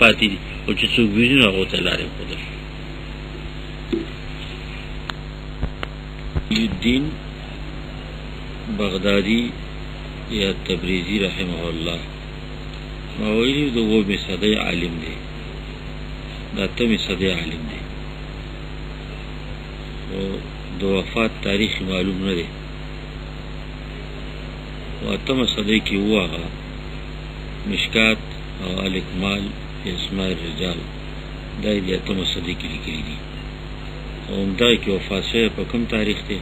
پاتې دي او چې څوک ویني نو هغو ته لارې ښودل. الدین بغدادي یا تبریزی رحمه الله ما ویلي د 9 صدۍ عالم دی، د 8 صدۍ عالم دی او د وفات تاریخ معلوم نه دی. 8 صدۍ کې هغه مشکات او الاکمال فی اسماء الرجال دا د 8 صدۍ کې لیکلي دي او همدغه کې وفات شوی په کوم تاریخ دی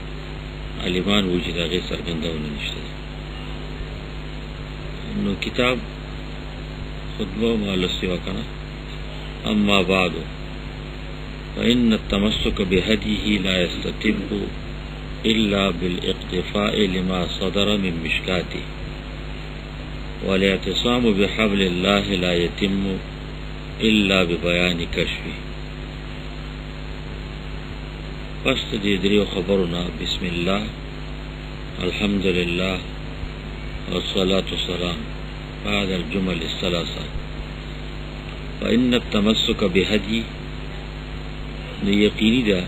عالمان وایي چې د هغې څرګندونه نشته ده. نو کتاب خطبه مالستی وکنه. اما بعد فإن التمسك بهديه لا يستتب إلا بالاقتفاء لما صدر من مشكاته، والاعتصام بحبل الله لا يتم إلا ببيان كشفه. پس دې دریو خبرونه بسم الله الحمد لله والصلاة والسلام بعد الجمل الثلاثة. فإن التمسك بهدي یقیني ده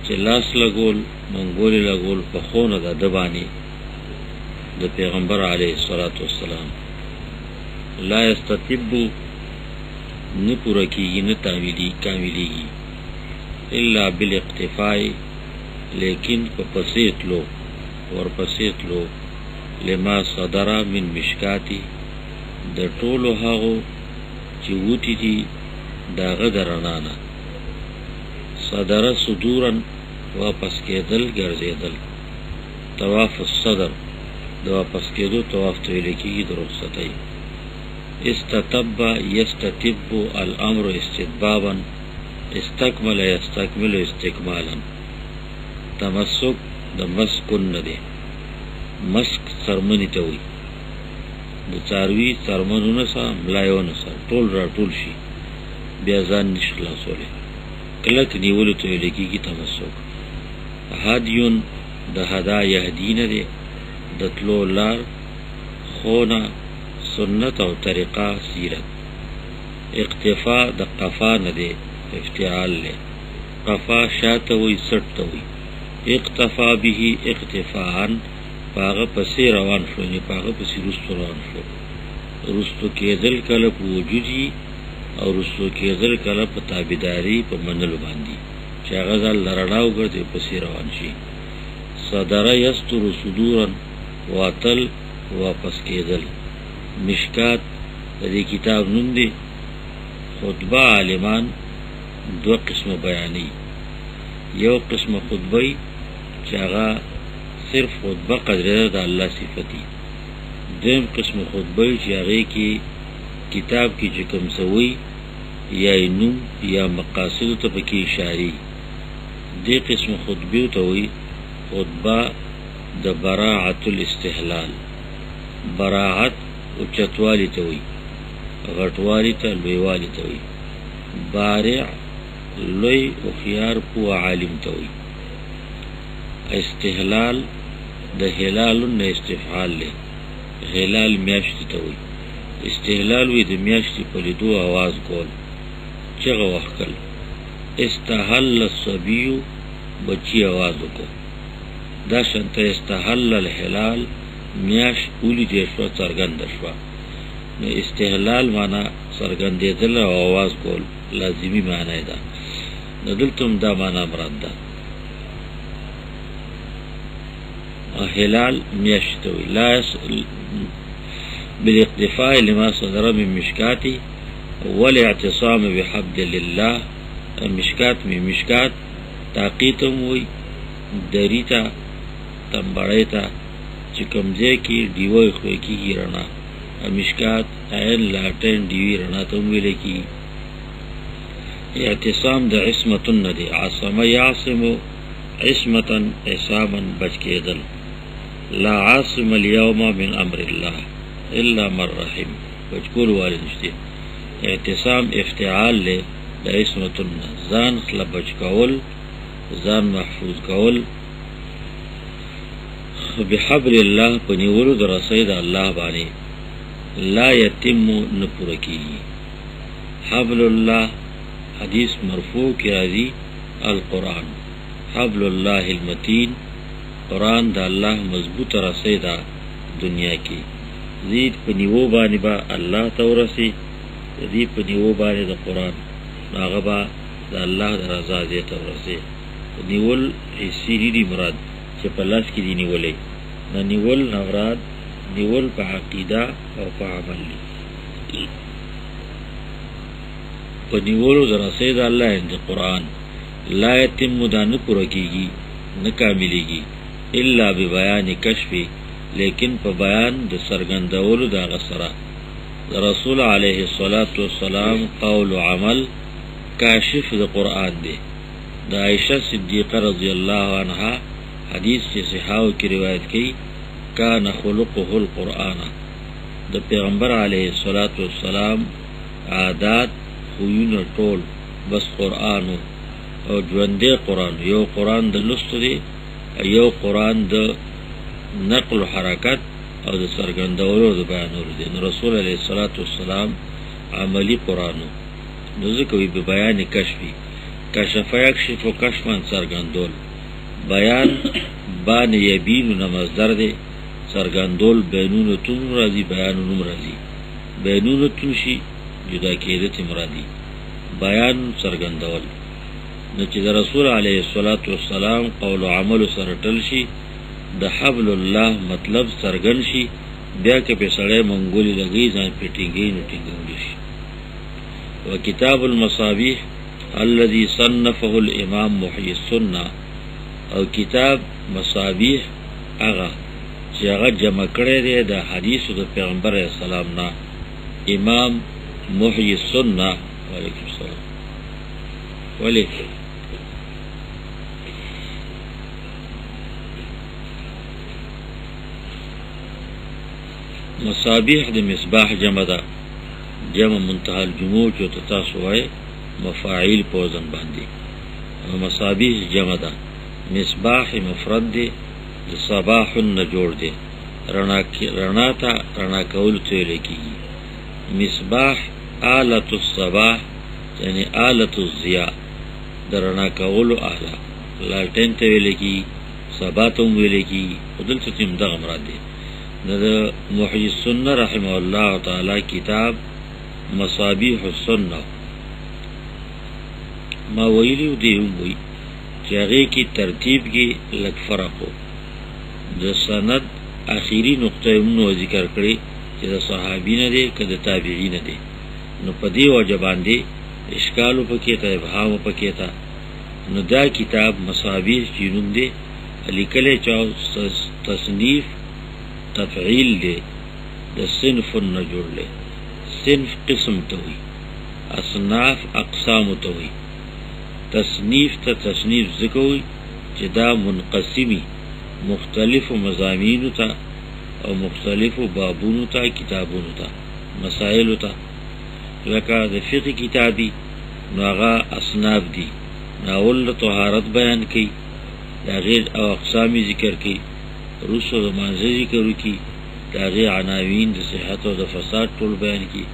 چې لاس لګول منګولې لګول په خونه ده د باندې د پیغمبر علیه الصلاة والسلام لا یستتب نه پوره کېږي نه کاملېږي الا بالاقتفاء لیکن په پسې تلو ورپسې تلو لما صدر من مشکاتی د ټولو هغو چې وتی دي د هغه د رڼا نه. صدر صدورا واپس کېدل ګرځېدل. طواف الصدر د واپس کېدو طواف ته ویل کېږي د رخصتۍ. استتب یستتب الامر استتبابا استکمل یستکمل استکمالا. تمسک د مسکن نه دی. مسک څرمنې ته وایي د څاروي څرمنونه سه ملایونه سه ټول را ټول شي بیا ځان نشي خلاصولی کلک نیولو ته ویل کېږي تمسک. هدیون د هدا یهدي نه دی د تلو لار خونه سنت او طریقه سیرت. اقتفا د قفا نه دی افتعال له قفا شاته وی سټ ته وی. اقتفا به اقتفاعا پاغه پسې روان شو نه پاغه پسې رستو روان شو. رستو کېدل کله په وجودي او رستو کېدل کله په تابعداري په منلو باندې چې هغه ځل لرړاو ګرځي پسې روان شي. صدر یستر صدورا واتل واپس کېدل. مشکات د دې کتاب نوم دی. خطبه عالمان 2 قسمه بیانې. یو قسمه خطبه چې هغه صرف خطبه قدره د الله صفتی. دویم قسم خطبه چې هغه کې کتاب کې چې کوم سوی یا نوم یا مقاصد ته پکې اشاره. دې قسم خطبه ته وی خطبه د براعت الاستحلال. براعت او چتوالی ته وی غټوالی ته لویوالی ته وی. بارع لوی او خيار پو عالم ته وی. استحلال د هلال نه استفعال له هلال میاشت ته وی. استحلال وی د میاشتې په لیدو आवाज کول چغه وکړل. استحل الصبي بچی आवाज وکړ. دا شنته استحل الهلال میاش اولی دې شو څرګند شو. نو استحلال معنا څرګندېدل او आवाज کول لازمی معنی ده. نو دلته دا معنا مراد ده. هلال میاشتوي لا بالاقتفاء لما صدر من مشكاتي والاعتصام بحبل الله. مشکات می مشکات تاقیتم وی دریتا تنبړیتا چې کمزې کې دیوې خو کې رڼا. مشکات عین لاټن دیوی رڼا ته ویل کی. اعتصام د عصمت ندی. عصم یعصم عصمتا عصاما بچ کېدل. لا عاصم اليوم من امر الله الا من رحم. بچ کول والي نشته. اعتصام افتعال له د عصمت ځان خلا بچ کول ځان محفوظ کول. بحبل الله پنیولو در رسید الله باندې لا یتم نپورکی حبل الله حدیث مرفوع کی راضی القرآن حبل الله المتین قرآن دا اللہ مضبوط رسی دا دنیا کی زید پا نیو بانی با اللہ تورسی زید پا نیو بانی دا قرآن ناغبا دا اللہ دا رضا زید تورسی نیول حسی دی مراد چه پا لاس کی دی نیولی نا نیول نوراد نیول پا عقیدہ او پا عمل لی پا نیولو دا رسی دا اللہ اند قرآن لا یتم دا نپورکیگی نکاملیگی الا ببیان کشفی لیکن پا بیان د سرگندولو دا غسرہ دا رسول علیہ السلام قول و عمل کاشف دا قرآن دے دا عائشہ صدیقہ رضی اللہ عنہ حدیث کے صحاو کی روایت کی کان خلقه القرآن دا پیغمبر علیہ السلام عادات خویون طول بس قرآنو او جوندے قرآن یو قرآن دا لست دے یو قرآن دا نقل و حرکت او دا سرگندولو دا بیانولو دے رسول علیہ السلام عملی قرآنو نزکوی ببیان کشفی کشف یکشف و کشفن سرگندول بیان بان یبینو نمازدر دے سرگندول بینونو تون رازی بیانونو مرازی بینونو تونشی جدا کیدت مرادی بیان سرگندول نو چې د رسول علیه السلام قول و عمل سرټل شي د حبل الله مطلب سرګن شي بیا که په سړی منګولي لګي ځان پټینګي نو ټینګول شي وکتاب المصابيح الذي صنفه الامام محيي السنه او کتاب مصابيح هغه چې هغه جمع کړی دی د حدیثو د پیغمبر اسلام نه امام محيي السنه وعلیکم السلام وعلیکم مصابیح د مصباح جمع دا جمع منتهى الجموع جو تتاسوائے مفاعیل پوزن باندی مصابیح جمع دا مصباح مفرد دے صباح نجوڑ دے رنا تا رنا کول تولے کی مصباح آلت الصباح یعنی آلت الضیاء در رنا کول آلا لالٹین تولے کی صباتم ویلے کی خدل ستیم دا غمراد دے محیی السنہ رحمہ اللہ تعالی کتاب مصابیح السنہ ما ویلیو دیوم وی چاگے کی ترتیب کی لگ فرق ہو دا سند آخری نقطہ امنو ذکر کرے چا دا صحابین دے که دا تابعین دے نو پا دی وجبان دے اشکالو پکیتا ابحامو پکیتا نو دا کتاب مصابیح چینوم دے لکلے چاو تصنیف تفعیل دے دا صنف نجور لے صنف قسم توی اصناف اقسام توی تصنیف تا تصنیف ذکوی چی دا منقسمی مختلف مضامین تا او مختلف بابون تا کتابون تا مسائل تا لکا دا فقہ کتابی نو آغا اصناف دی ناول طہارت بیان کی دا غیر او اقسامی ذکر کی روسو دا مانزه ذکر کی دا غیر عناوین دا صحت و دا فساد طول بیان کی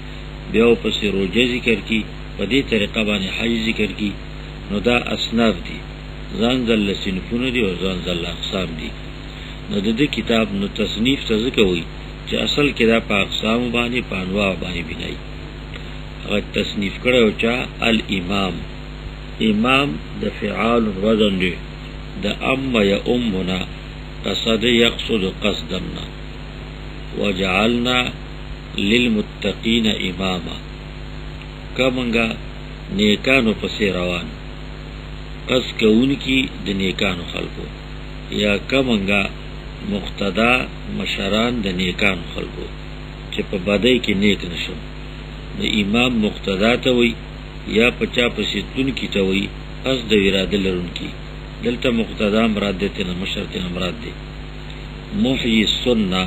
بیاو پس روجہ ذکر کی پا دی طریقہ بانی حج ذکر کی نو دا اصناف دی زانزل لسنفون دی و زانزل اقسام دی نو دا کتاب نو تصنیف تا ذکر ہوئی چا اصل کدا پا اقسام بانی پا انواع بانی بنائی اگر تصنیف کرو چا الامام امام دا فعال وزن دی دا ام یا امنا قصد یقصد قصدنا وجعلنا للمتقین اماما کمنگا نیکانو پسی روان قصد کون کی د نیکانو خلقو یا کمنگا مقتدا مشران د نیکانو خلقو چه پا بدای کی نیک نشم د امام مقتدا تاوی یا پچا پسی تون کی تاوی قصد وراده لرون کی دلتا مقتدا مراد دیتے نا مشرط مراد دی محیی السنہ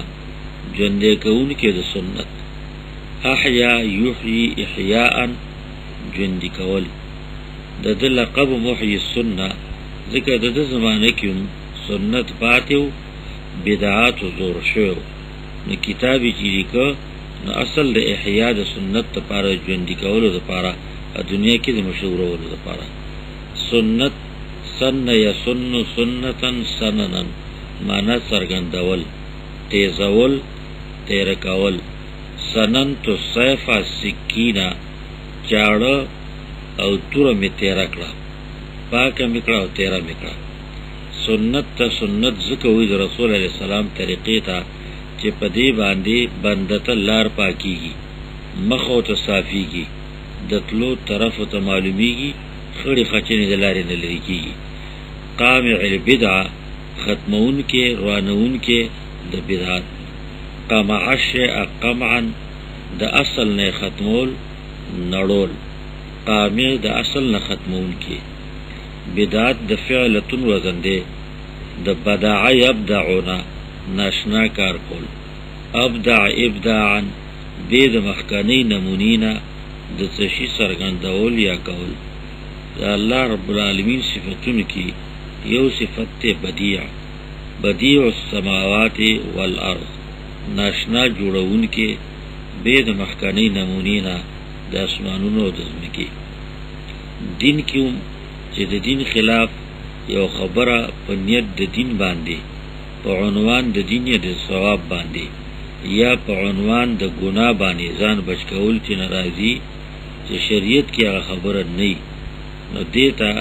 جندے کون کے دا سنت احیا یحیی احیاء جندی کول دا دا لقب محیی السنہ ذکر دا دا زمانہ کیوں سنت باتیو بدعات و زور شو نا کتابی چیزی که نو اصل د احیا د سنت لپاره ژوندۍ کولو لپاره دنیا کې د مشهورولو لپاره سنت سن یسن سنتن سننن معنا څرګندول تیزول تیر کول سنن تو سیفا سکینا چاړه او توره می تیر کړه پاکه می کړه او تیره می کړه سنت ته سنت ځکه وی د رسول الله سلام طریقې ته چې په دې باندې بندته لار پاکیږي مخ او ته صافیږي د تلو طرف ته معلومیږي خړې خچنې د لارې نه لري کیږي قامع البدع ختمون کې روانون کې د بدعت قمع الشیء قمعا د اصل نه ختمول نړول قامع د اصل نه ختمون کې بدعت د فعلتون وزن دی د بدع یبدعون ناشنا کار کول ابدع ابداعا بيد مخکانی نمونینا د څشي سرګندول یا کول الله رب العالمین صفاتونه کې یو صفت بدیع بدیع السماوات والارض ناشنا جوړون کې بيد مخکانی نمونینا د اسمانونو او د ځمکې دین کې چې د دین خلاف یو خبره په نیت د دین باندې په عنوان د دین د ثواب باندې یا په عنوان د ګناه باندې ځان بچ کول چې ناراضي چې شریعت کې هغه خبره نه نو دیتا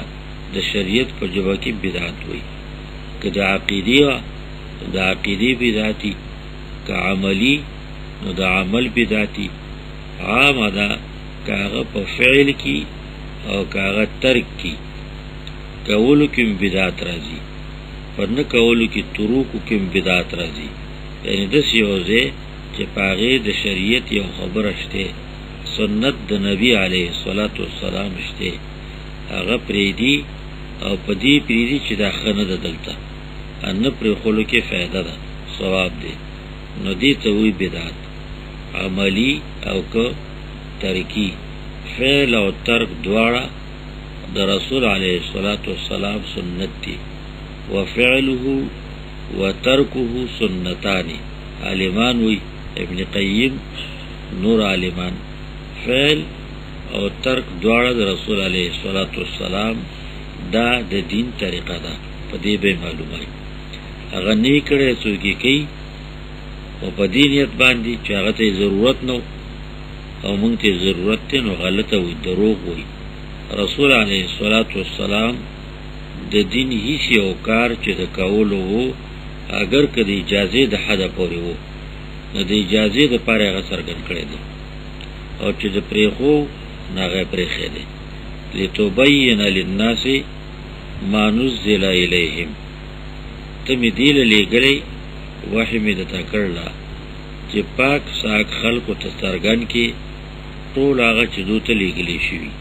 د شریعت په جواب کې بدعت وي که د عقیدې بدعتي که عملی نو د عمل بدعتي عام ده که هغه په فعل کې او که هغه ترک کې کولو کې بدعت راځي پر نه کولو کې تروکو کې بدعت راځي یعنی داسې یو ځای چې په هغې د شریعت یو خبره شته سنت د نبی علیه الصلاة والسلام شته هغه پرېږدي او په دې پرېږدي چې دا ښه نه ده دلته نه پرېښولو کې فایده ده ثواب دی نو دې ته وایي بدعت عملی او که ترکی فعل او ترک دواړه د رسول علیه الصلاة والسلام سنت دی وفعله وتركه سنتان عالمان وی ابن قیم نور عالمان فعل او ترک دواړه د رسول علیه الصلاة والسلام دا د دین طریقه ده په دې به معلومه هغه نه کړي څوک کوي او په دې نیت باندې چې هغه ته ضرورت نو او مونږ ته ضرورت ته نو غلطه وي دروغ وي رسول علیه الصلاة والسلام د دین هیڅ یو کار چې د کولو وو اگر که د اجازې د حده پورې وو نو د اجازې د پاره هغه څرګند کړی دی او چې د پرېښو نه هغه پرېښی دی لتبین للناس ما نزل الیهم ته مې دې له لېږلی وحی مې درته کړله چې پاک ساک خلکو ته څرګند کړي ټول هغه چې دوی ته لېږلی شوي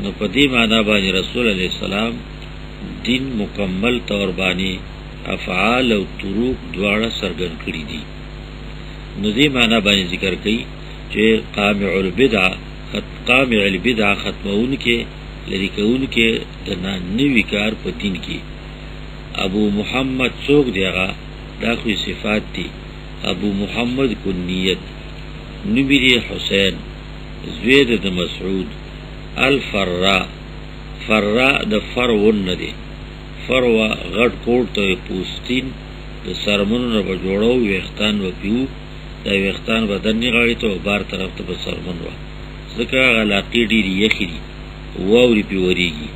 نو په دې معنا باندې رسول علیه السلام دین مکمل طور باندې افعال او طرق دواړه څرګند کړي دي نو دې معنا باندې ذکر کوي چې قامع البدع ختمون کې لري کون کې د نوې کار په دین کې ابو محمد څوک دی هغه دا خو صفات دي ابو محمد کنیت نبی حسین زوید د مسعود الفراء فرا د فرون نه دی فروا غټ کوټ ته پوستین د سرمنو نه به جوړو ویختان و پیو دا ویختان بدن نه غړی ته بار طرف ته به سرمن و ځکه علاقې ډېرې یخې دي واورې پې ورېږي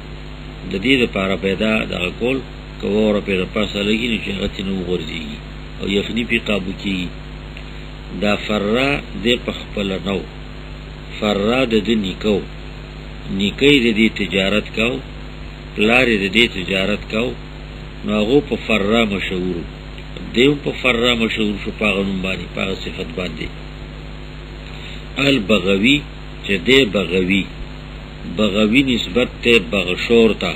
د دې دپاره پیدا دغه کول که واوره پې د پاسه لګي نو چې هغه ترې نه وغورځېږي او یخني پې قابو کېږي دا فرا دی په خپله نه و فرا د ده نیکه و نیکه یې د دې تجارت کو پلار یې د دې تجارت کو نو هغو په فرا مشهور دی هم په فرا مشهور شو په هغه نوم باندې په هغه صفت باندې البغوي چې دی بغوي نسبت ته بغشور ته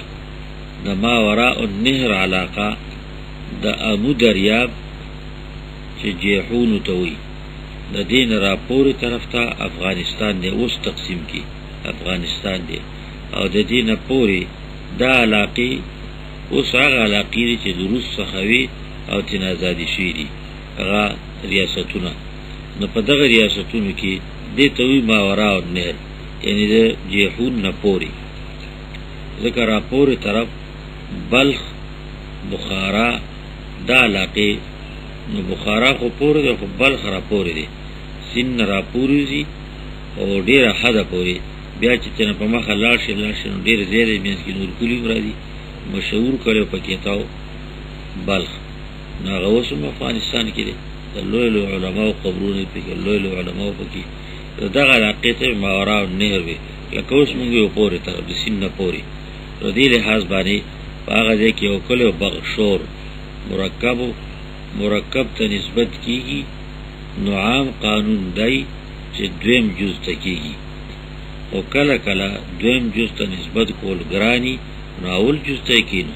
د ما وراء النهر علاقه د امو دریاب چې جیحونو ته وي د دین را پورې طرف ته افغانستان دی اوس تقسیم کی افغانستان دی او د دینه پورې دا علاقې اوس هغه علاقې چې د روس څخه وي او تن آزادي شوي دي هغه ریاستونه نو په دغه ریاستونو کې دې ته وی ماورا النهر، یعنی د جیحون نه پورې، ځکه را پورې طرف بلخ بخارا دا علاقې، نو بخارا خو پورې ده، خو بلخ را پورې دی، سین را پورې ځي او ډېره حده پورې، بیا چې تنه په مخه لاړ شي نو ډېر زیات منځ کې نور کلي راځي، مشهور کړی پکې تاو بلخ. نو هغه اوس هم افغانستان کې دی، د لوی لوی علماو قبرونه پکې، لوی لوی علماو پکې، دغه علاقې ته ماورا النهر وي، لکه اوس مونږ یو پورې طرف د سین نه پورې. نو دې لحاظ باندې په هغه ځای کې یو کلی بغشور مرکب ته نسبت کیږي، نو عام قانون دی چې دویم جز ته کیږي، او کله کله دویم جز ته نسبت کول ګرانی، نو اول جز ته کینو.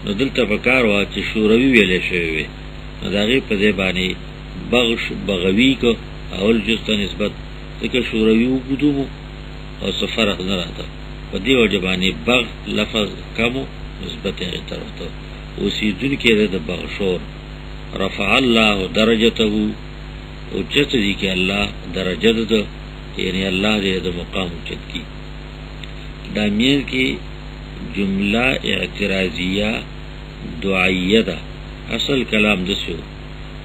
نو دلته په کار وه چې شوروي ویلی شوی وي، نو د هغې په ځای باندې بغوي که اول جز ته نسبت، ځکه شوروي وګدو مو او څه فرق نه راته، په دې وجه باندې بغ لفظ کمو نسبت هغې طرف ته. اوسېدونکی دی د بغشور، رفع الله درجته، اوچت دی که الله درجه ده، یعنی الله دې د مقام اوچت کی. دا مین کې جمله اعتراضیه دعائیه ده، اصل کلام دسو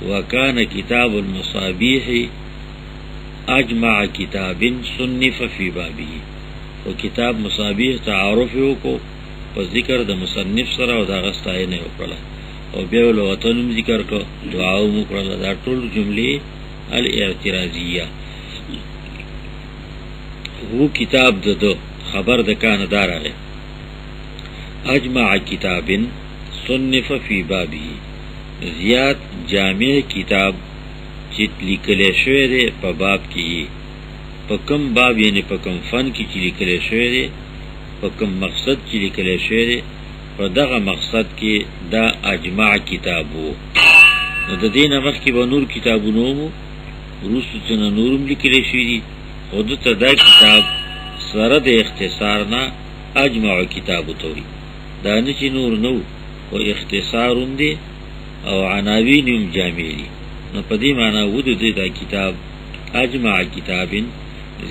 وکان کتاب المصابیح اجمع کتاب صنف فی بابه، و کتاب مصابیح تعارف کو په ذکر د مصنف سره او دا غستاینه وکړه، او بیا لغتونم ذکر کو، دعا مو کړل. دا ټول جملې الاعتراضیه. هو کتاب د خبر د کان دارغه اجمع کتاب صنف فی بابه، زیات جامع کتاب چې لیکل شوی دی په باب کې، په کوم باب یعنی په کوم فن کې چې لیکل شوی دی، په کوم مقصد چې لیکل شوی دی، په دغه مقصد کې دا اجمع کتاب وو. نو د دې نه مخکې به نور کتابونه وو، وروستو څه نورم لیکل شوي دي، خو دته دا کتاب سره د اختصار نه اجمع کتاب ته وایي، دا نه چې نور نه و، خو اختصار هم دی او عناوین هم جامع دي. نو په دې معنی و د دې دا کتاب اجمع کتاب،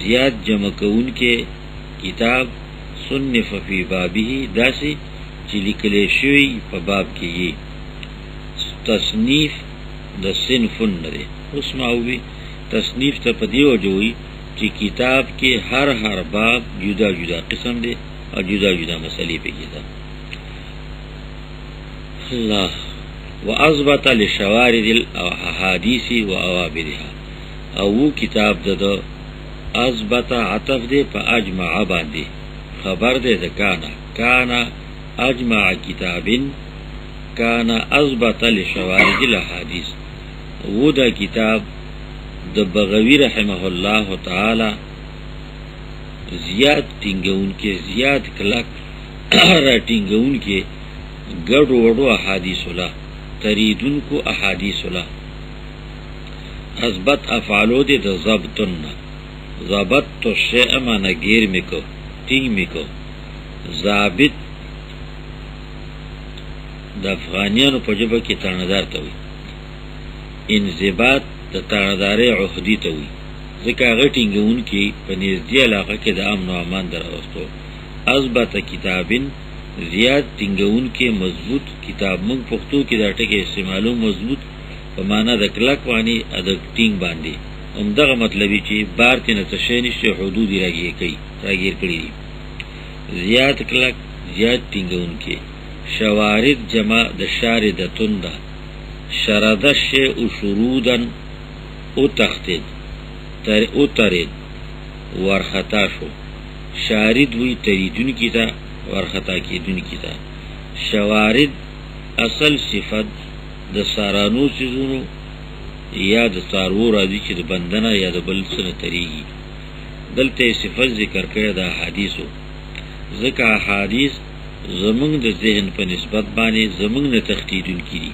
زیاد جمع کوونکې کتاب، صنف فی بابه، داسې چې لیکل شوی په باب کې یې. تصنیف د صنفون نه دی، اوس ما ووي تصنیف ته په دې وجه وایي چې کتاب کې هر باب جدا جدا قسم دی او جدا جدا مسئلې پکې ده. الله واثبت للشوارد الاحاديث واوابرها، او کتاب د اثبت عطف دی په اجمع باندې، خبر دی د کانا اجمع کتاب کانا اثبت للشوارد الاحاديث. و دا کتاب د بغوی رحمه الله تعالی زیاد ټینګون کې، زیاد کلک را ټینګون کې ګډو وډو احادیث الله، تریدون کو احادیث الله. اثبت افعالو دې د ضبطن، ضبط تو شیء معنا غیر میکو، ټینګ میکو. ضابط د افغانیانو په ژبه کې تانیدار ته وي، انضباط د تانیداري عهدي ته وي، ځکه هغه ټینګون کې په نږدې علاقه کې د امن او امان دراوستو. اثبت کتابن زیاد ټینګون کې مضبوط کتاب، موږ پښتو کې دا ټکی استعمالو مضبوط په معنا د کلک باندې د ټینګ باندې، همدغه مطلبي چې بار تنه تشې نشته، حدود راګیر کړي دي. زیاد کلک، زیاد ټینګون کې. شوارد جمع د شاردتون ده، شرد الشیء شرودن او تختید او ترید ورخطا شو. شارد وی تریدون کی تا، ورخطا کی دون کی تا. شوارد اصل صفت د سارانو سیزونو یا د سارو راځي چې د بندنه یا د بل سره تریږي، دلته صفت ذکر کړی د حدیثو، ځکه حدیث زمونږ د ذهن په نسبت باندې زمونږ نه تختیدون کړي،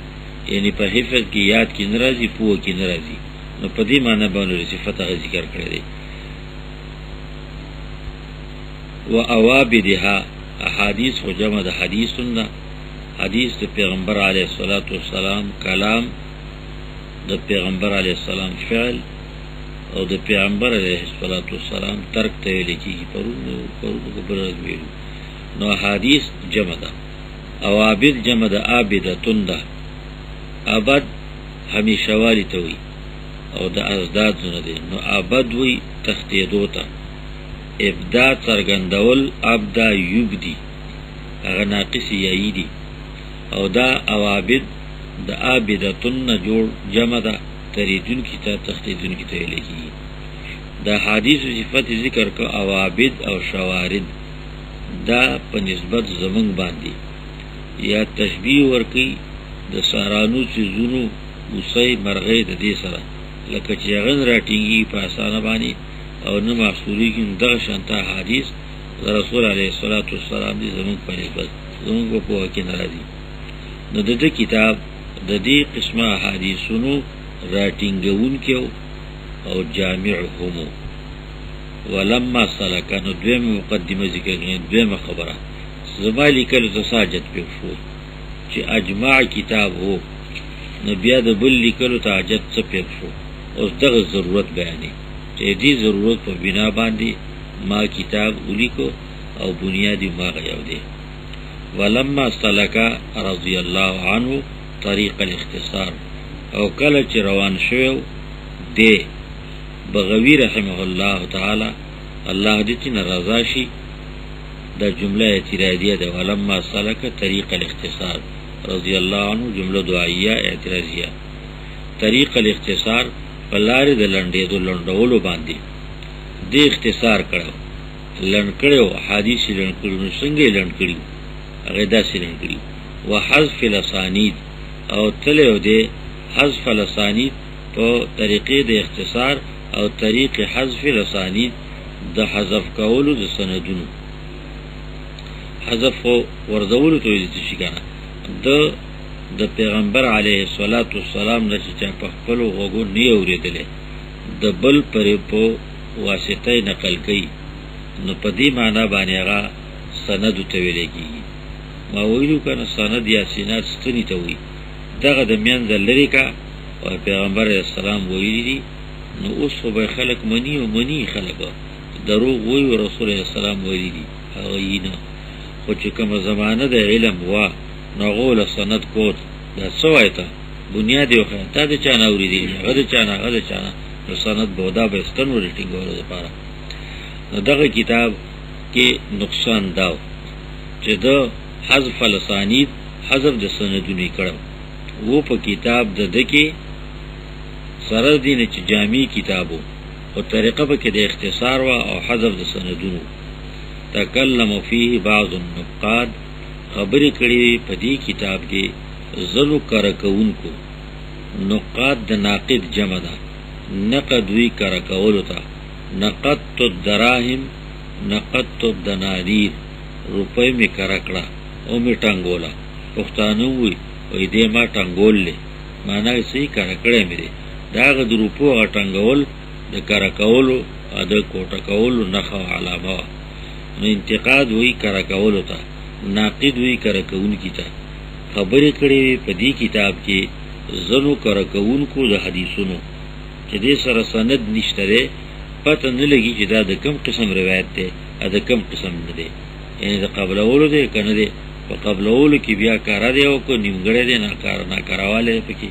یعنی په حفظ کې یاد کې ناراضي، پوه کې ناراضي، نو په دې معنی باندې صفت هغه ذکر کړی دی. و اوابدها احادیث خو جمع د حدیثونه، حدیث د پیغمبر علیه الصلاۃ والسلام کلام، د پیغمبر علیه السلام فعل، او د پیغمبر علیه الصلاۃ والسلام ترک ته ویل کیږي. پرون خبره ویلو. نو حدیث جمع ده، عوابد جمع ده، عابدتون ده. عبد همیشه والی ته وي او د ازداد نه دي. نو عبد وي تختیدو ته، ابدا څرګندول، ابدا یبدی هغه ناقص یایی دي. او دا عوابد د عابدتون نه جوړ جمع ده، تریدون کی ته تختیدون کی ته لګي. دا حدیث صفت ذکر کو عوابد او شوارد دا په نسبت زمنګ باندې یا تشبیه ورکی د سارانو چیزونو اوسای مرغې د دې سره لکه چې غن راټینګي په اسانه باندې او نه محصوري کې دغه شانته حدیث رسول علیه الصلاۃ والسلام دې زمنګ په نسبت زمنګ په وکه ناراضي. نو د دې کتاب د دې قسمه حدیثونو راټینګون کې او جامعهم ولما سلک. نو دویم مقدمه ذکر کړي، دویم خبره زمالی کله تساجد په شو چې اجماع کتاب هو، نو بیا د بل لیکلو ته حاجت څه پیښ شو. اوس دغه ضرورت بیانې چې دې ضرورت په بنا باندې ما کتاب ولیکو او بنیادی ما غیاو دی. ولما سلک رضی الله عنه طریق الاختصار، او کله چې روان شو دی بغوی رحمه الله تعالی، الله دې چې رضا شي، دا جمله اعتراضیه ده. ولما سلک طریق الاختصار رضی الله عنه جمله دعائیه اعتراضیه. طریق الاختصار پلار د لنډولو باندې د اختصار کړو، لنډ کړو حدیث لنډ کړو، څنګه لنډ کړو هغه داسې لنډ کړو. وحذف الاسانید، او تلو دې حذف الاسانید په طریقې د اختصار او طریق حذف الاسانید د حذف کولو د سندونو. حذف ورزولو ته ویل شي کنه د پیغمبر علیه الصلاۃ والسلام نه چې په خپل غوږو نه اوریدلې د بل پرې په واسطه نقل کړي، نو په دې معنا باندې هغه سند ته ویل کېږي. ما ویلو کنه سند یا سند ستنی ته وي دغه د میانځ لري کا او پیغمبر علیه السلام ویلي دي. نو اوس خو به خلک منی خلک دروغ وی رسول الله السلام ویلي دي هغه نه. خو چې کومه زمانه د علم وا نغول سند کوت دا سوایته بنیاد یو خطا د چانه اوریدي هغه چانه نو سند بودا به ستنو ریټینګولو لپاره. نو دغه کتاب کې نقصان داو چې د حذف الاسانید حذف د سندونی کړو. وو په کتاب د دکی سره دین چې جامع کتابو او طریقه په کې د اختصار وا او حذف د سندونو. تکلم فيه بعض النقاد، خبرې کړي په دې کتاب کې زلو کرکونکو. نقاد د ناقد جمع ده، نقد وی کرکولو ته. نقدت الدراهم، نقدت الدنانیر، روپۍ می کرکړه او می ټنګوله. پښتانه وی وې دې ما ټنګولې، معنا یې صحیح کرکړې مې دي. دا غ د روپو ټنګول د کرکولو ا د کوټه کولو نخو علامه. نو انتقاد وی کرکولو ته، ناقد وی کرکون کی ته. خبرې کړي په دې کتاب کې زنو کرکون کو د حدیثونو چې دې سره سند نشته ده، پته نه لګي چې دا د کوم قسم روایت ده ا د کوم قسم نه ده، یعنی د قبل اولو ده کنه ده. په قبل اولو کې بیا کار دی او کو نیمګړی دی، نه کارواله پکې.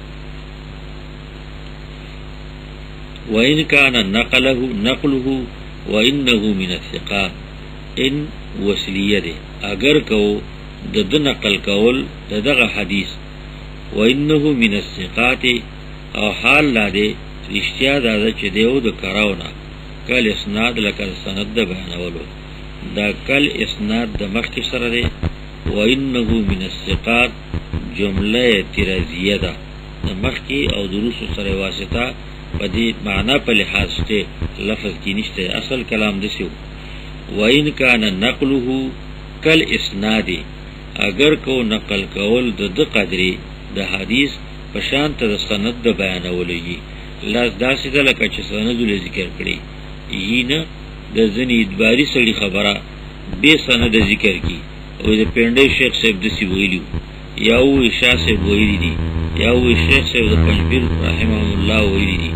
وإن كان نقله وإنه من الثقات، ان وسلیه ده اگر کو د نقل کول دغه حدیث وإنه من الثقات، او حال لا ده رښتیا ده چې دیو د کراونه کل اسناد لکه سند د بیانولو. دا کل اسناد د مخکې سره ده. وإنه من الثقات جمله اعتراضیه ده، د مخکې او دروس سره واسطه په دې معنا په لحاظ ته لفظ کې نشته، اصل کلام دسیو. وإن كان نقله کل اسناد، اگر کو نقل کول د قدرې د حدیث په شان ته د سند د بیانولږي. لاس داسې ده لکه چې سند له ذکر کړي یی نه د ځنې ادباري سړي خبره به سند ذکر کی او د پنده شیخ صاحب دسی ویلو یا او شاه صاحب ویلی دي یا او شیخ صاحب د پنځبیر رحمه الله ویلی دي.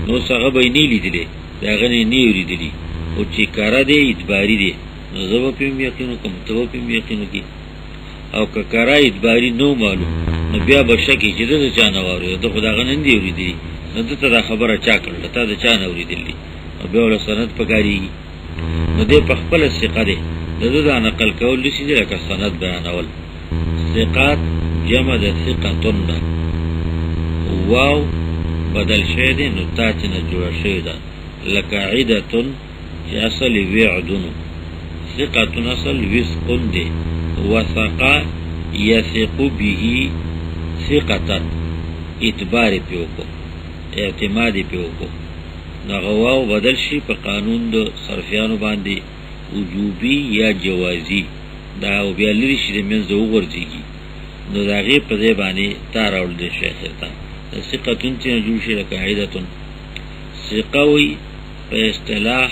نو څنګه به نه لیدلې دا غنی نه لیدلې او چې کار دی ادباری دی نو زه په یقینو کوم ته په یقینو کې او که کارا ادباری نو معلوم نو بیا به شکی چې د چا نه واره د خدا غنن دی وریدي نو ته دا خبره چا کړل ته د چا نه وریدلی او بیا ول سند پکاري نو دې په خپل ثقه دی د نقل کول لسی دی لکه سند بیانول ثقات جمع د ثقتون ده واو بدل شوی دی نو تا چې نه جوړ شوی ده لکه عیدتون چې اصل وعدون ثقتون اصل وثقون دی وثقا یثق به ثقتا اعتبار پیوکو اعتماد پیوکو نغواو بدل شي په قانون د صرفیانو باندې وجوبی یا جوازی دا او بیا لري شي د منځ وګرځيږي نو دا غي په دې باندې تاراول دي شیخ ته ثقتون چې جوړ شي قاعدتون ثقوي په اصطلاح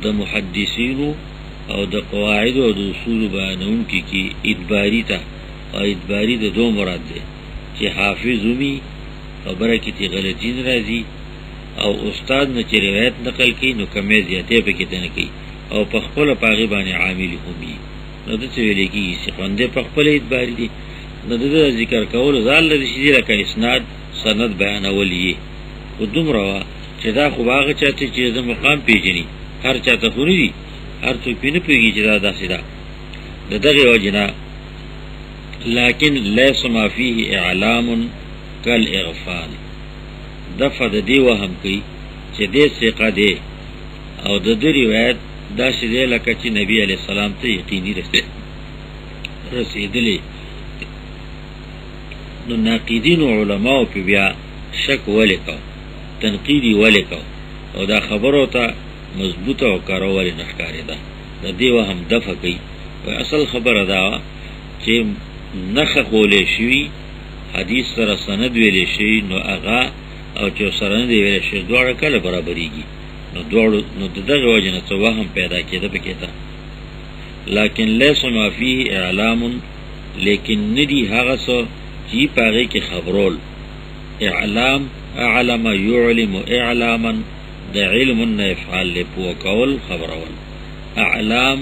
د محدثینو او د قواعد او د اصول بیانون کی ادباری ته او ادباری د دو مراد ده چې حافظ ومي خبره کې تی غلطی راځي او استاد نه چې روایت نقل کوي نو کمې زیاتې پکې نه کوي او په خپل پاغي باندې عامل همي نو د څه ویل کېږي چې خوندې په خپل ادباری دي نو د ذکر کول زال لري چې لکه اسناد سند بیانولې او دومره چې دا خو هغه چاته چې د مقام پیژني هر چاته خوري دي هر څوک نه پیږي چې دا داسې ده د دغه وجنه لكن ليس ما فيه اعلام كالاغفال دفع د دی وهم کوي چې دې ثقه دی او د دې روایت دا شې لکه چې نبی علی السلام ته یقیني رسیدلی نو ناقیدین علماء په بیا شک ولیکو تنقیدی ولیکو او دا خبرو ته مضبوطه او کارول نه ښکاري ده د دې وهم دفع کوي او اصل خبره ده چې نخ خولې شي حدیث سره سند ویلې شي نو هغه او چې سره نه ویلې شي دوړ کله برابرېږي نو دوړ نو دغه وجنه څه وهم پیدا کېده پکې ته لكن ليس ما فيه اعلام لیکن ندی هغه څه چې پاره کې خبرول اعلام اعلم يعلم اعلاما د علم نه افعال له پو کول خبرول اعلام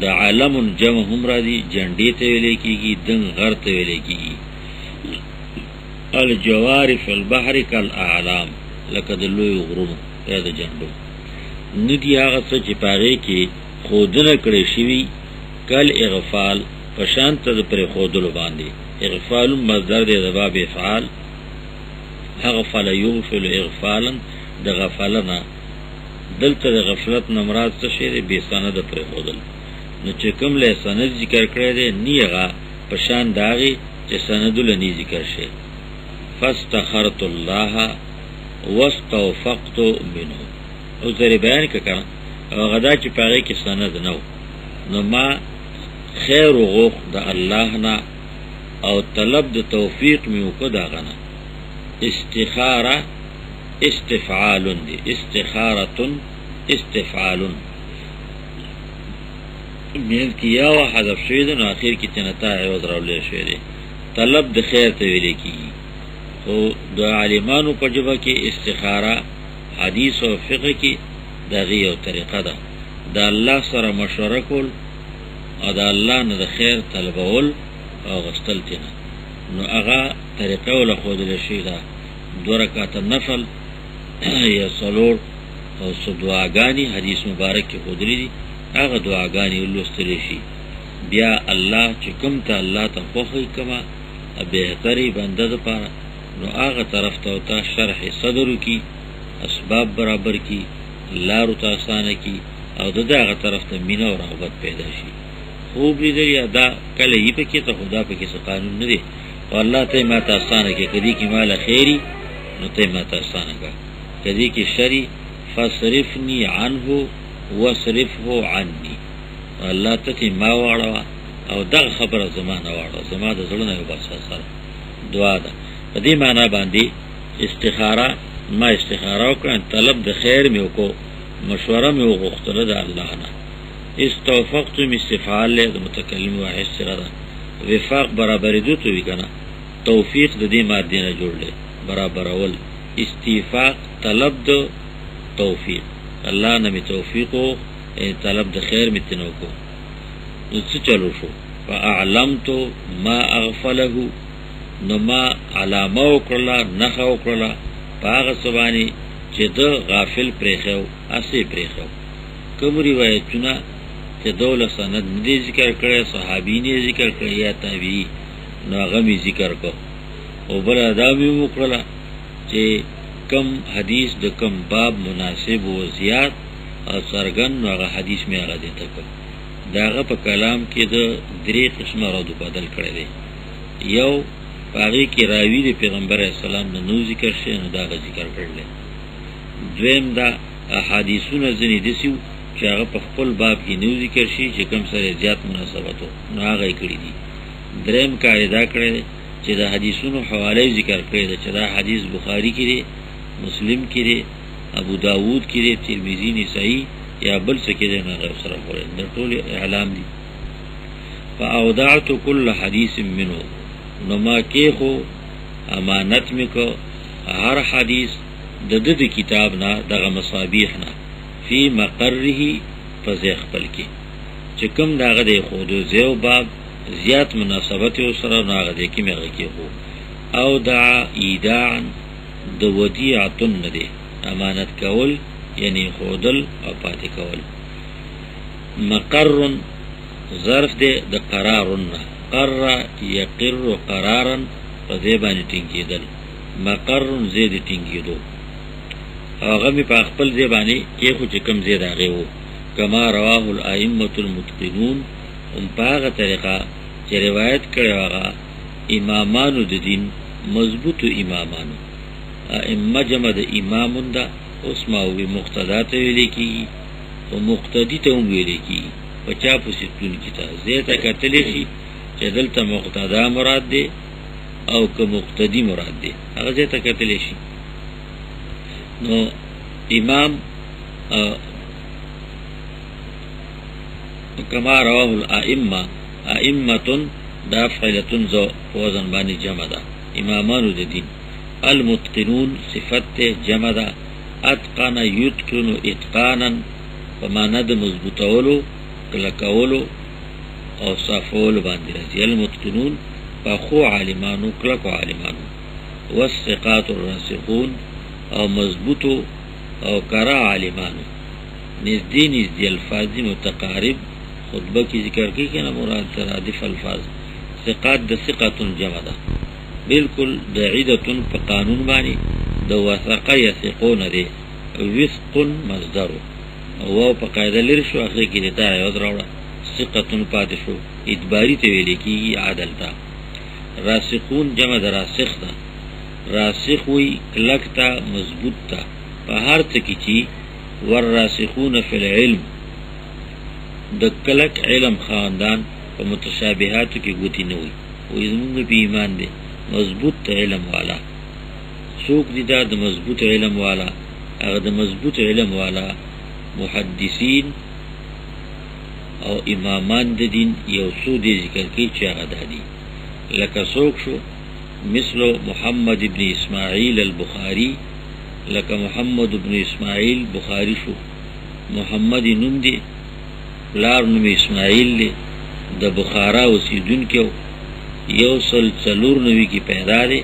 د علم جمع هم را دي جنډې ته ویل کېږي دن غر ته ویل کېږي الجوار فی البحر کالاعلام لکه د لوی غرونو یا د جنډو ندی هغه څه چې پاره کې خودنه کړی شوی کل اغفال پشانت د پر خودلو باندې اغفال مصدر د باب افعال اغفل یغفل اغفالا د غفلنا دلته د غفلت نمراد څه شی به سند پر خودل نو چې کوم له سند ذکر کړی دی نیغه پشان داغي چې سند له نی ذکر شي فاستخرت الله واستوفقت منه او زری بیان کړه او غدا چې پاره کې سند نو ما خیر او غوخ د الله نه او طلب د توفیق می وکړه غنه استخاره استفعال دی استخاره استفعال مین کیا و حذف شوی نو اخر کې تنتا عوض راولې شوی دی طلب د خیر ته ویل کیږي او د عالمانو په جبه کې استخاره حدیث او فقه کې دغه یو طریقه ده د الله سره مشوره کول او د الله نه د خیر طلبول او غستل تنه نو هغه طریقه ول خود له شی ده 2 رکعات نفل یا صلور او دعاګانی حدیث مبارک کې خود لري هغه دعاګانی ولستل شي بیا الله چې کوم ته الله ته خوخی کما بهتري بنده ده پاره نو هغه طرف ته شرح صدر کی اسباب برابر کی لارو ته آسانه کی او دغه طرف ته مینا او رغبت پیدا شي خوب دې ادا کله یې پکې ته خدا پکې څه قانون نه دی او الله ته ما ته آسانه کې کدی کی مال خیری نو ته ما ته آسانه کا کدی کی شری فصرفني عنه وصرفه عني الله ته ما واړه او دغه خبره زمانه واړه زما د زړه نه وباسه سره دعا ده په دې معنا باندې استخاره ما استخاره وکړم طلب د خیر مې وکړو مشوره مې وغوښتله د الله نه استوفقت من استفعال له متکلم واحد سره ده وفاق برابرې دوه وی کنه توفیق د دې ماده نه جوړل برابر اول استفاق طلب د توفیق الله نه می توفیق او طلب د خیر می تنو کو نو څه چلو شو فاعلمت ما اغفله نو ما علامه وکړه نخه وکړه پاغه سبانی چې د غافل پرېخو اسی پرېخو کوم روایتونه چې دوله سند دې ذکر کړي صحابي نه ذکر کړي یا تابعی نو هغه می ذکر کو او بل ادا می وکړه چې کم حدیث د کم باب مناسب او زیات او سرګن نو هغه حدیث می هغه دې تک داغه په کلام کې د درې قسمه رد بدل کړي دي یو باغی کی راوی د پیغمبر اسلام نو ذکر شي نو دا ذکر کړل دویم دا احادیثونه ځنی دي چې هغه په خپل باب کې نو ذکر شي چې کوم سره زیات مناسبت نو هغه کړی دي دریم قاعده کړی چې د حدیثونو حواله ذکر کړی چې دا حدیث بخاری کې دی مسلم کې دی ابو داود کې دی ترمذی نسائی یا بل څه کې دی نه غیر سره وره د ټول اعلام دي فاودعت كل حدیث منه نو ما کې خو امانت مې کو هر حدیث د د کتاب نه دغه مصابیح نه فی مقره فزیخ خپل کې چې کوم داغه دی خو د زیو باب زیات مناسبت او سره ناغه دی کې مې کې خو او دع ایداعا د ودیعه نه دی امانت کول یعنی خودل او پاتې کول مقر ظرف دی د قرارنا قرر یقر قرارا فذی باندې ټینګیدل مقر زید ټینګیدو هغه می په خپل ځای باندې کې خو چې کم زید هغه وو کما رواه الائمه المتقنون په هغه طریقه چې روایت کړي هغه امامانو د دین مضبوط امامانو ائمه جمع د امامون دا اوس ما وی مقتدات ویل کی او مقتدی ته ویل کی په چا په ستون کتاب زیته کتلی شي چې دلته مقتدا مراد دی او که مقتدی مراد دی هغه زیته کتلی شي نو امام کما رواه الائمه ائمه دا فعلة ذو وزن باندې جمع ده امامانو د دین المتقنون صفت جمع ده اتقن یتقن اتقانا ومعنی د مضبوطولو کلکولو او صفولو باندې راځي المتقنون فخو عالمانو کلکو عالمانو والثقات الراسخون او مضبوطو او کرا عالمانو نزدې الفاظ متقارب خطبه کی ذکر کی کنه مراد ترادف الفاظ ثقات د ثقتون جمع ده بالکل دعیدتون په قانون باندې د وثقه یثقون دی وثق مصدر او په قاعده لري شو اخر کې دا یاد راوړه ثقتون پاتې شو ادباری ته ویل کیږي عادل تا راسخون جمع ده راسخ ده راسخ وی کلکتا مضبوط تا په هر څه کې چې ور راسخون فی العلم د کلک علم خاندان په متشابهاتو کې ګوتی نه وي او زموږ په ایمان دي مضبوط علم والا څوک دي دا د مضبوط علم والا هغه د مضبوط علم والا محدثین او امامان د دین یو څو دي ذکر کوي چې هغه دادي لکه څوک شو مثل محمد ابن اسماعیل البخاری لکه محمد ابن اسماعیل بخاری شو محمد نوم دی لار نوم اسماعیل دی د بخارا اوسیدونکو یو سل څلور نوی کی پیدا دی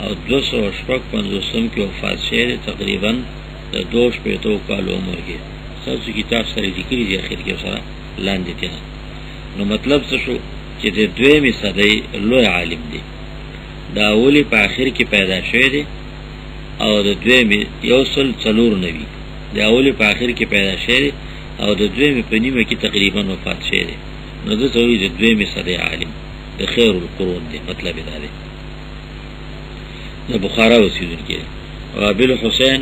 او 255 کې وفات شوی تقریبا د 2 کالو عمر کې څو کتاب سره لیکلي دی اخر کې سره لاندې دی نو مطلب څه شو چې د دویمه صدۍ لوی عالم دی دا اولی په اخر کې پیدا شوی دی او د دویمه یو سل څلور نوی دا اولی په اخر کې پیدا شوی دی او د دویمه په نیمه کې تقریبا وفات شوی دی نو د توي د دویمه صدۍ عالم د خیر القرون دی مطلب دا دی د بخارا اوسیدونکو او ابل حسین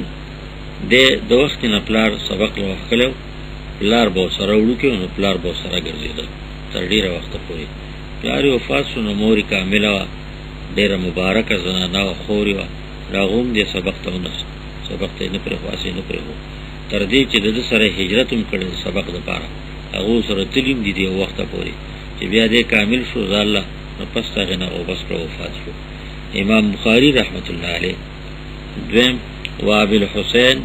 د وخت نه پلار سبق لوخلو پلار به سره وړو نو پلار به سره ګرځیدل تر ډیره وخت پورې پلار وفات شو نو مور کامله ډیره مبارکه زنانه او خوري وا راغوم دې سبق ته ونس سبق ته نه پرې واسي نه پرې تر دې چې د سره هجرت هم کړي سبق د پاره هغه سره تلیم دي وخت پورې چې بیا دې کامل شو الله نو پس هغه نه او بس وفات شو امام بخاری رحمت الله علیه دویم وابي الحسين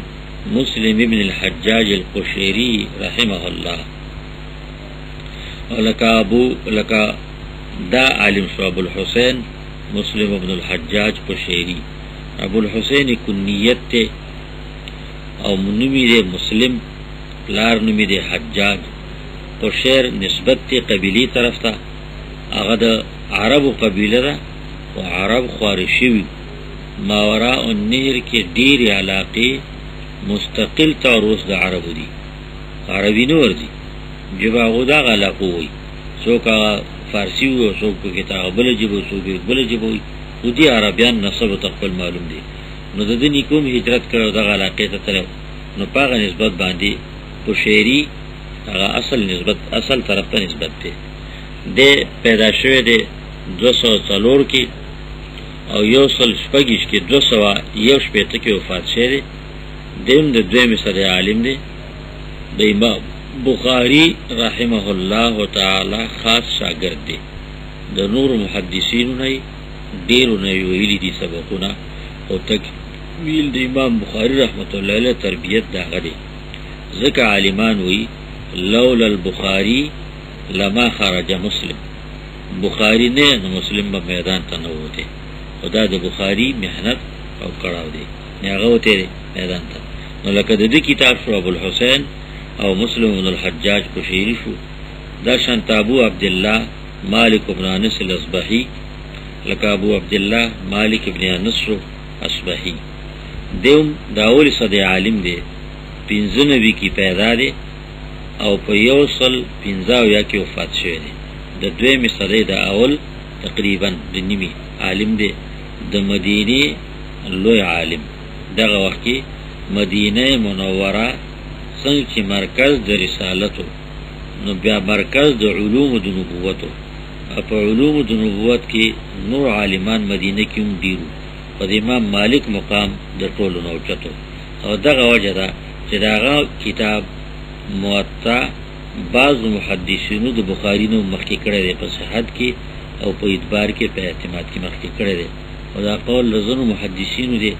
مسلم ابن الحجاج القشيري رحمه الله. ولك دا عالم شو ابو الحسين مسلم ابن الحجاج قشيري. ابو الحسين کنیت تے او نمی دے مسلم، لار نمی دے حجاج. قشیر نسبت تے قبیلی طرف تا، اغا دا عرب قبیلہ دا و عرب خوارشوی ماوراء النهر کے دیر علاقے مستقل تعروس دا عرب دی، عربی نور دی جب آغو دا علاقو ہوئی، سوکا فارسی ہوئی سوکا کتا بل جبو سوکا بل جبو ہوئی، او دی عربیان نصب و تقبل معلوم دی. نو دا دنی کوم ہجرت کرو دا علاقے تا طرف، نو پاغا نسبت باندی قشیری اغا اصل نسبت اصل طرف تا نسبت تے. دے پیدا شوے دے 204 کی او یو سل شپگیش کی 201 کی وفات شوے دے. دیم دے دویم صدر عالم دے. دے امام بخاری رحمہ اللہ تعالی خاص شاگرد دے. دا نور محدثین نئی دیرو نئی ویلی دی سبقونا او تکمیل دے امام بخاری رحمت اللہ علیہ تربیت دا غدے. ذکر عالمان وی لولا البخاری لما خرج مسلم. بخاری نے مسلم با میدان تنوو تے. خدا دا بخاری محنت او کڑاو دے نیاغو تے میدان تا. نو لکہ دا کتاب شو ابو الحسین او مسلم ابن الحجاج قشیری شو. دا شانت ابو عبداللہ مالک ابن انس الاصبحی، لکہ ابو عبداللہ مالک ابن انس شو اصبحی. دیوم دا اولی صد عالم دے، 15 نبی کی پیدا دے او پا یو سل 15 کی وفات شوئے دے. دا دویم صدی دا اول تقریباً دا نمی عالم دے. دا مدینی لوی عالم دا وقت کی مدینہ منورہ سنگ چی مرکز دا رسالتو، نو بیا مرکز دا علوم دا نبوتو. اپا علوم دا نبوت کی نور عالمان مدینہ کیوں دیرو، پا دا امام مالک مقام دا طول نوچتو. او دا وجہ دا چی دا غا کتاب موطا بعض محدثینو دا بخاری نو مخی کرے دے پا صحت کی او پا ادبار کے پا اعتماد کی مخی کرے دے. و دا قول لزن محدثینو دے،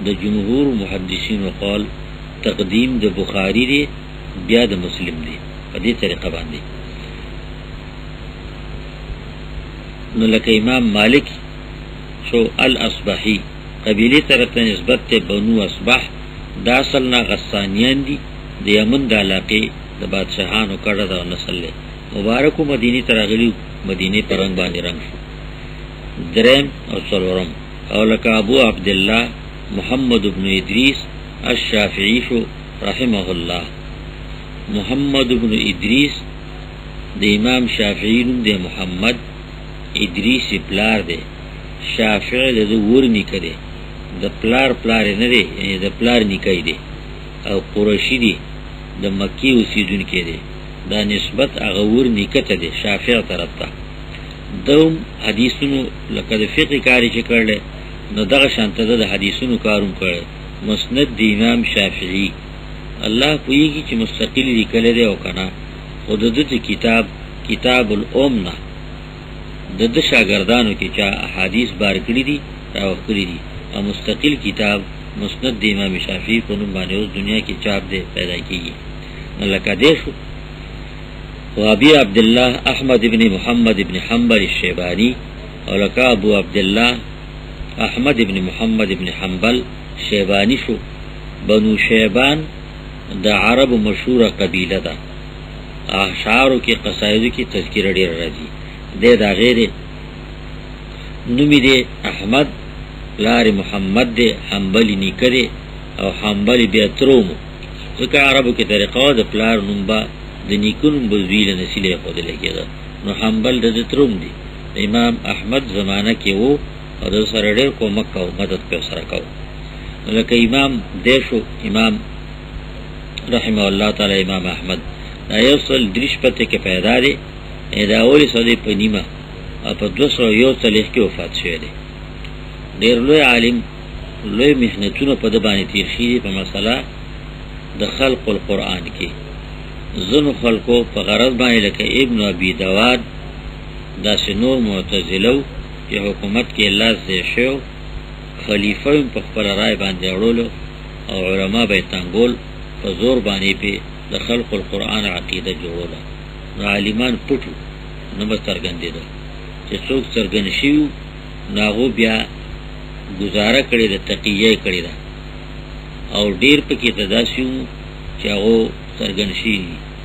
دا جمهور محدثینو قول تقدیم دا بخاری دے بیا دا مسلم دے پا دے طریقہ باندے. نو لکہ امام مالک شو الاصبحی قبیلی طرف نسبت تے بنو اصبح، دا اصلنا غسانیان دی، دا یمن دا علاقے دا بادشاہانو کرد دا نسل لے. مبارکو مدینی تراغلی مدینی پر رنگ باندی رنگ شو. درم او سلورم او لکا ابو عبداللہ محمد ابن ادریس الشافعی شو رحمہ اللہ. محمد ابن ادریس دا امام شافعی نم دے محمد، ادریس پلار دے، شافعی دا دا ور نکا دے، دا پلار ندے یعنی دا پلار نکای دے، او قرشی دی دا مکی اسیدون کے دے. دا نسبت اغور نکتا دے شافعی طرف تا. دوم حدیثونو لکه دا فقه کاری چه کرده نو دغه شانته دا حدیثونو کارم کرده. مسند دی امام شافعی اللہ پوئیگی چه مستقلی لکل ده او کنا خود دت کتاب الامنا دا شاگردانو که چا احادیث بار کری دی راوخ کری دی او مستقل کتاب مسند دی امام شافعی پنم بانه اس دنیا کی چاپ دے پیدا کی گی. نو لکه دیشو وابی عبداللہ احمد ابن محمد ابن حنبل الشیبانی اور لکا ابو عبداللہ احمد ابن محمد ابن حنبل شیبانی شو. بنو شیبان دا عرب مشہور قبیلہ دا، احشارو کی قصائدو کی تذکیر دیر رضی دے دا غیر نمی دے احمد لار محمد دے حنبلی نیکہ دے او حنبلی بیترومو ذکر عربو کی طریقہ دا پلار نمبا دا نیکن بزویل نسیل خود لگی دا. نو حنبل دا تروم دی. امام احمد زمانہ کی وہ اور دا سردیر کو مکہ و مدد پہ سرکاو. لکہ امام دیشو امام رحمہ اللہ تعالی امام احمد دا یوصل درش پتے کے پیدا دے دا اولی صدی پا نیمہ اپا 201 کی وفات شوئے دے. دیر لوی عالم لوی محنتون پا دبانی تیرشی دی پا مسئلہ دا خلق القرآن کی. زن خلقو پا غرض بانی لکہ ابن ابی دواد دا سنور معتزلو کہ حکومت کے اللہ سے شو خلیفہ پا خپل رائے باندے اڑولو او علما به تنګول په زور باندې په د خلق القرآن عقیده جوړوله. نو عالمان پټو نو به څرګندېده چې څوک څرګند شي نو هغو بیا گزاره کړې ده، تقیه کړې ده، او ډیر پکې ته داسې وو چې هغو څرګند شي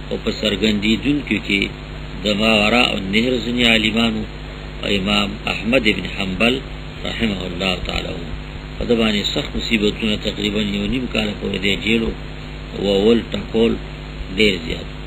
او په څرګندېدونکو کې د ماوراء النهر ځینې عالمانو او امام احمد ابن حنبل رحمه الله تعالی وو. په ده باندې سخت مصیبتونه تقریبا 1.5 کاله پورې دی جیل و اول ټکول ډېر زیات.